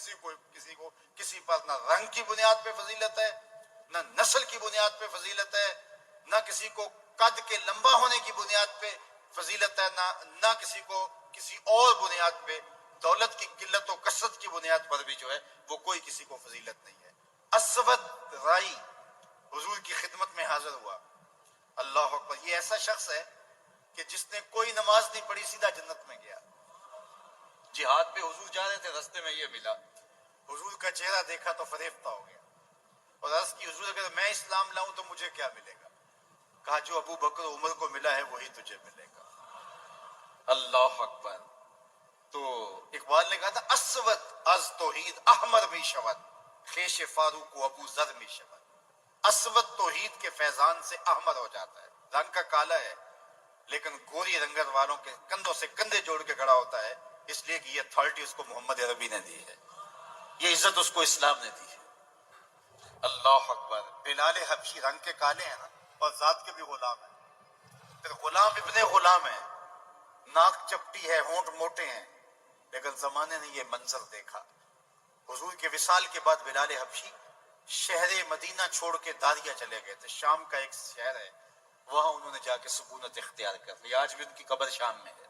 کسی کو کسی پر نہ رنگ کی بنیاد پہ فضیلت ہے، نہ نسل کی بنیاد پہ فضیلت ہے، نہ کسی کو قد کے لمبا ہونے کی بنیاد پہ فضیلت ہے، نہ کسی کو کسی اور بنیاد پہ، دولت کی قلت و کثرت کی بنیاد پر بھی جو ہے وہ کوئی کسی کو فضیلت نہیں ہے۔ اسود رائی حضور کی خدمت میں حاضر ہوا، اللہ اکبر، یہ ایسا شخص ہے کہ جس نے کوئی نماز نہیں پڑھی سیدھا جنت میں گیا۔ جہاد پہ حضور جا رہے تھے، رستے میں یہ ملا، حضور کا چہرہ دیکھا تو فریفتہ ہو گیا اور عرض کی حضور اگر میں اسلام لاؤں تو مجھے کیا ملے گا؟ کہا جو ابو بکر و عمر کو ملا ہے وہی تجھے ملے گا۔ اللہ اکبر۔ تو اقبال نے کہا تھا اسود از توحید احمر می شود، خیش فاروق و ابو ذر می شود۔ اسود توحید کے فیضان سے احمر ہو جاتا ہے، رنگ کا کالا ہے لیکن گوری رنگت والوں کے کندھوں سے کندھے جوڑ کے کھڑا ہوتا ہے، اس لیے کہ یہ اتھارٹی اس کو محمد عربی نے دی ہے، یہ عزت اس کو اسلام نے دی ہے۔ اللہ اکبر۔ بلال حبشی رنگ کے کالے ہیں نا، اور ذات کے بھی غلام ہیں، پھر غلام ابن غلام ہیں، ناک چپٹی ہے، ہونٹ موٹے ہیں، لیکن زمانے نے یہ منظر دیکھا۔ حضور کے وصال کے بعد بلال حبشی شہر مدینہ چھوڑ کے داریا چلے گئے تھے، شام کا ایک شہر ہے، وہاں انہوں نے جا کے سکونت اختیار کر لی، آج بھی ان کی قبر شام میں ہے۔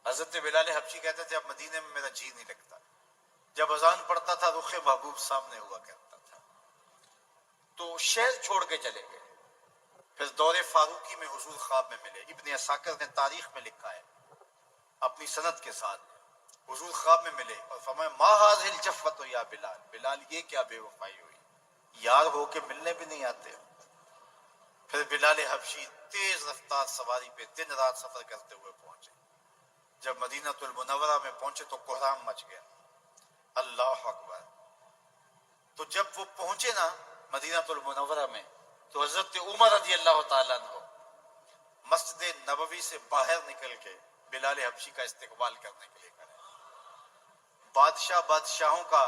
حضرت بلال حبشی کہتے تھے اب مدینے میں میرا جی نہیں لگتا، جب اذان پڑھتا تھا رخ محبوب سامنے ہوا کرتا تھا، تو شہر چھوڑ کے چلے گئے۔ پھر دور فاروقی میں حضور خواب میں ملے، ابن عساکر نے تاریخ میں لکھا ہے اپنی سند کے ساتھ، حضور خواب میں ملے اور فرمایا ما هذه الجفۃ یا بلال، بلال یہ کیا بے وفائی ہوئی، یار ہو کے ملنے بھی نہیں آتے ہو۔ پھر بلال حبشی تیز رفتار سواری پہ دن رات سفر کرتے ہوئے پہنچے، جب مدینہ المنورہ میں پہنچے تو کوہرام مچ گیا، اللہ اکبر۔ تو جب وہ پہنچے نا مدینہ المنورہ میں تو حضرت عمر رضی اللہ تعالیٰ عنہ مسجد نبوی سے باہر نکل کے بلال حبشی کا استقبال کرنے کے لیے کرے۔ بادشاہوں کا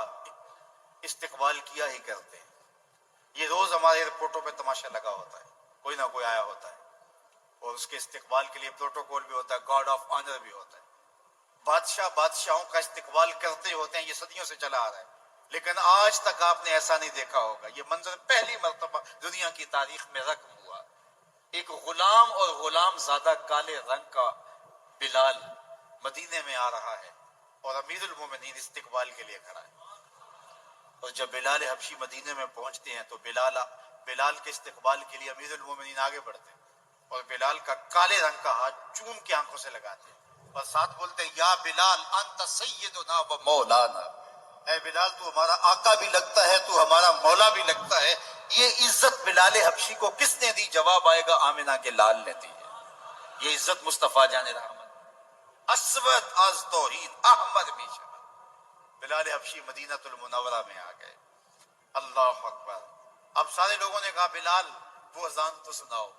استقبال کیا ہی کرتے ہیں، یہ روز ہمارے ایئرپورٹوں پہ تماشا لگا ہوتا ہے، کوئی نہ کوئی آیا ہوتا ہے اور اس کے استقبال کے لیے پروٹوکول بھی ہوتا ہے، گارڈ آف آنر بھی ہوتا ہے۔ بادشاہوں کا استقبال کرتے ہوتے ہیں، یہ صدیوں سے چلا آ رہا ہے، لیکن آج تک آپ نے ایسا نہیں دیکھا ہوگا، یہ منظر پہلی مرتبہ دنیا کی تاریخ میں رقم ہوا، ایک غلام اور غلام زادہ کالے رنگ کا بلال مدینے میں آ رہا ہے اور امیر المومنین استقبال کے لیے کھڑا ہے۔ اور جب بلال حبشی مدینے میں پہنچتے ہیں تو بلال کے استقبال کے لیے امیر المومنین آگے بڑھتے ہیں اور بلال کا کالے رنگ کا ہاتھ چوم کے آنکھوں سے لگاتے ہیں اور ساتھ بولتے ہیں یا بلال انت سیدنا و مولانا، اے بلال تو ہمارا آقا بھی لگتا ہے، تو ہمارا مولا بھی لگتا ہے۔ یہ عزت بلال حبشی کو کس نے دی؟ جواب آئے گا آمنہ کے لال نے دی ہے، یہ عزت مصطفیٰ جان رحمت۔ اسود از توحید احمد می شود، بلال حبشی مدینہ المنورہ میں آ گئے، اللہ اکبر۔ اب سارے لوگوں نے کہا بلال وہ اذان تو سناؤ،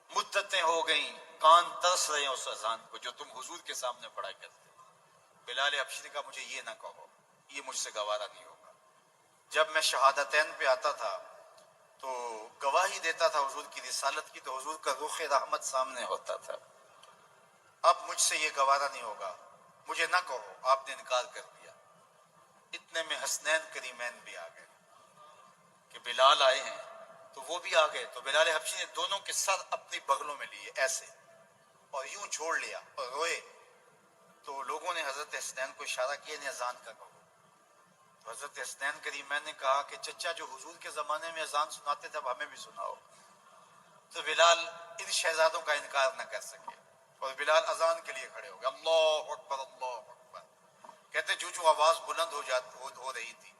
مدتیں ہو گئیں کان ترس رہے ہیں اس اذان کو جو تم حضور کے سامنے پڑھا کرتے۔ بلال حبشی نے کہا مجھے یہ نہ کہو، یہ مجھ سے گوارا نہیں ہوگا۔ جب میں شہادتین پہ آتا تھا تو گواہی دیتا تھا حضور کی رسالت کی تو حضور کا رخ رحمت سامنے ہوتا تھا، اب مجھ سے یہ گوارا نہیں ہوگا، مجھے نہ کہو، آپ نے انکار کر دیا۔ اتنے میں حسنین کریمین بھی آ گئے کہ بلال آئے ہیں تو وہ بھی آ گئے، تو بلال حبشی نے دونوں کے سر اپنی بغلوں میں لیے ایسے اور یوں چھوڑ لیا اور روئے، تو لوگوں نے حضرت حسنین کو اشارہ کیا انہیں اذان کا کہو، تو حضرت حسنین کریمین نے کہا کہ چچا جو حضور کے زمانے میں اذان سناتے تھے اب ہمیں بھی سناؤ۔ تو بلال ان شہزادوں کا انکار نہ کر سکے اور بلال اذان کے لیے کھڑے ہو گئے، اللہ اکبر اللہ اکبر۔ کہتے جو آواز بلند ہو رہی تھی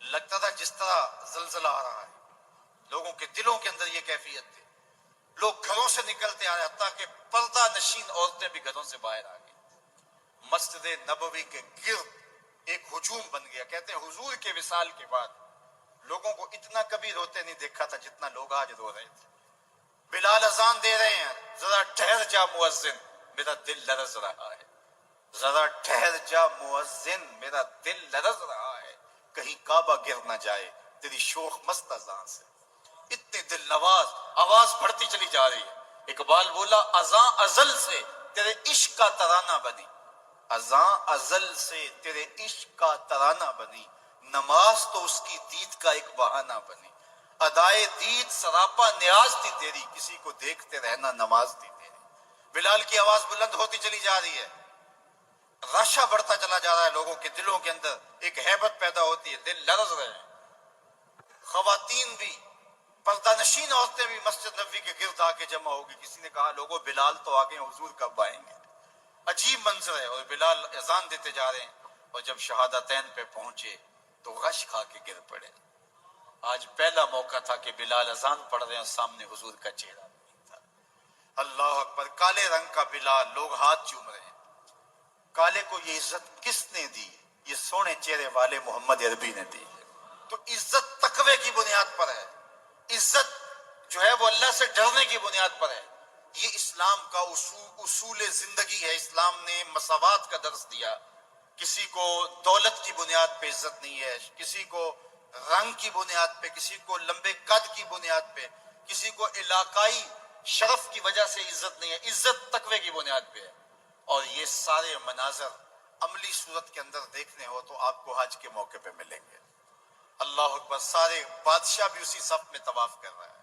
لگتا تھا جس طرح زلزلہ آ رہا ہے، لوگوں کے دلوں کے اندر یہ کیفیت تھی، لوگ گھروں سے نکلتے آ رہے، حتیٰ کہ پردہ نشین عورتیں بھی گھروں سے باہر آ گئی۔ مسجد نبوی کے گرد ایک ہجوم بن گیا۔ کہتے ہیں حضور کے وصال کے بعد لوگوں کو اتنا کبھی روتے نہیں دیکھا تھا جتنا لوگ آج رو رہے تھے۔ بلال اذان دے رہے ہیں، ذرا ٹھہر جا مؤذن میرا دل لرز رہا ہے، ذرا ٹھہر جا مؤذن میرا دل لرز رہا ہے، کہیں کعبہ گر نہ جائے تیری شوخ مست اذان سے۔ اتنے دل نواز آواز بڑھتی چلی جا رہی ہے۔ اقبال بولا اذان ازل سے تیرے عشق کا ترانہ بنی، اذاں ازل سے تیرے عشق کا ترانہ بنی، نماز تو اس کی دید کا ایک بہانہ بنی، ادائے دید سراپا نیاز تھی تیری، کسی کو دیکھتے رہنا نماز تھی تیری۔ بلال کی آواز بلند ہوتی چلی جا رہی ہے، رشا بڑھتا چلا جا رہا ہے، لوگوں کے دلوں کے اندر ایک ہیبت پیدا ہوتی ہے، دل لرز رہے ہیں۔ خواتین بھی، پردہ نشین عورتیں بھی مسجد نبوی کے گرد آ کے جمع ہوگی۔ کسی نے کہا لوگوں بلال تو آگے ہیں، حضور کب آئیں گے؟ عجیب منظر ہے، اور بلال اذان دیتے جا رہے ہیں، اور جب شہادتین پہ پہنچے تو غش کھا کے گر پڑے۔ آج پہلا موقع تھا کہ بلال اذان پڑھ رہے ہیں اور سامنے حضور کا چہرہ نہیں تھا۔ اللہ اکبر، کالے رنگ کا بلال، لوگ ہاتھ چوم رہے ہیں۔ کالے کو یہ عزت کس نے دی؟ یہ سونے چہرے والے محمد عربی نے دی ہے۔ تو عزت تقوی کی بنیاد پر ہے، عزت جو ہے وہ اللہ سے ڈرنے کی بنیاد پر ہے۔ یہ اسلام کا اصول زندگی ہے۔ اسلام نے مساوات کا درس دیا۔ کسی کو دولت کی بنیاد پہ عزت نہیں ہے، کسی کو رنگ کی بنیاد پہ، کسی کو لمبے قد کی بنیاد پہ، کسی کو علاقائی شرف کی وجہ سے عزت نہیں ہے، عزت تقوی کی بنیاد پہ ہے۔ اور یہ سارے مناظر عملی صورت کے اندر دیکھنے ہو تو آپ کو حج کے موقع پہ ملیں گے۔ اللہ اکبر، سارے بادشاہ بھی اسی صف میں طواف کر رہا ہے،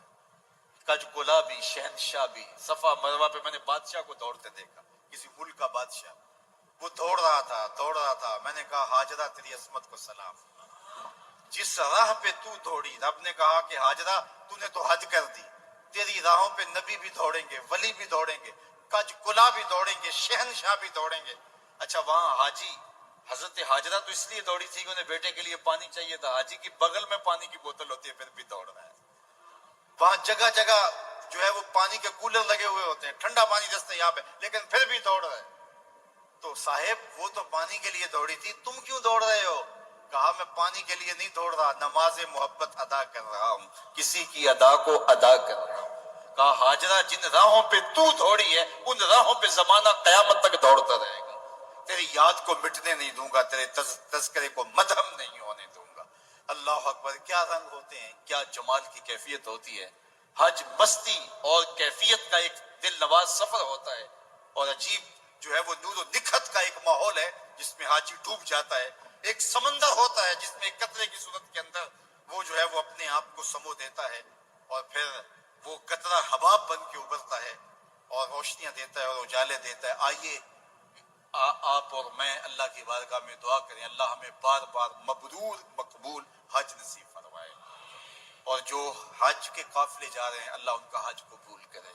کج کلا بھی، شہنشاہ بھی۔ صفا مروہ پہ میں نے بادشاہ کو دوڑتے دیکھا، کسی ملک کا بادشاہ، وہ دوڑ رہا تھا۔ میں نے کہا ہاجرہ تیری عظمت کو سلام، جس راہ پہ تو دوڑی، رب نے کہا کہ ہاجرہ تو نے تو حج کر دی، تیری راہوں پہ نبی بھی دوڑیں گے، ولی بھی دوڑیں گے، کج کلا بھی دوڑیں گے، شہنشاہ بھی دوڑیں گے۔ اچھا، وہاں حاجی حضرت ہاجرہ تو اس لیے دوڑی تھی کہ انہیں بیٹے کے لیے پانی چاہیے تھا، حاجی کی بغل میں پانی کی بوتل ہوتی ہے پھر بھی دوڑ رہا ہے۔ وہاں جگہ جگہ جو ہے وہ پانی کے کولر لگے ہوئے ہوتے ہیں، ٹھنڈا پانی دستیاب ہے، لیکن پھر بھی دوڑ رہا ہے۔ تو صاحب وہ تو پانی کے لیے دوڑی تھی، تم کیوں دوڑ رہے ہو؟ کہا میں پانی کے لیے نہیں دوڑ رہا، نماز محبت ادا کر رہا ہوں، کسی کی ادا کو ادا کر رہا ہوں۔ کہا ہاجرہ جن راہوں پہ تو دوڑی ہے ان راہوں پہ زمانہ قیامت تک دوڑتا رہے گا، تیری یاد کو مٹنے نہیں دوں گا، تیرے تذکرے کو مدھم نہیں ہونے دوں گا۔ اللہ اکبر، کیا رنگ ہوتے ہیں، کیا جمال کی کیفیت ہوتی ہے۔ حج مستی اور کیفیت کا ایک دل نواز سفر ہوتا ہے، اور عجیب جو ہے وہ نور و نکھت کا ایک ماحول ہے جس میں حاجی ڈوب جاتا ہے۔ ایک سمندر ہوتا ہے جس میں ایک قطرے کی صورت کے اندر وہ جو ہے وہ اپنے آپ کو سمو دیتا ہے، اور پھر وہ قطرہ حباب بن کے ابھرتا ہے اور روشنیاں دیتا ہے اور اجالے دیتا ہے۔ آئیے آپ اور میں اللہ کی بارگاہ میں دعا کریں، اللہ ہمیں بار بار مبرور مقبول حج نصیب فرمائے، اور جو حج کے قافلے جا رہے ہیں اللہ ان کا حج قبول کرے۔